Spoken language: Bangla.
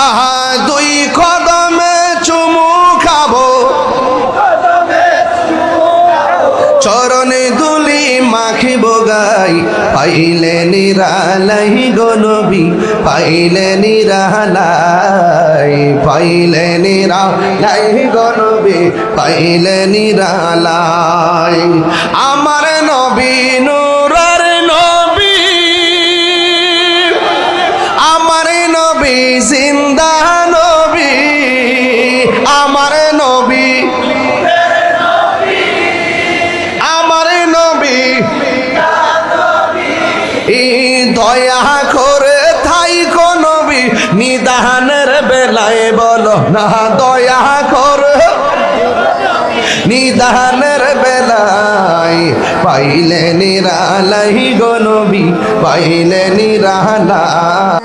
আহা দুই কদমে চুমু খাবো, চরণে দুলি মাখিব গাই, পাইলে নিরালাই গো নবী, পাইলে নিরালাই, পাইলে নিরালাই গো নবী, পাইলে নিরালাই। আমার নবী নূরের নবী, আমার নবী জিন্দা নবী, আমার নবী, আমার নবী দয়া করে থাই কো নবী, নিদানের বেলায় বলো না দয়া করে, নিদানের বেলায় পাইলে নিরালাই গো নবী, পাইলে নিরালাই।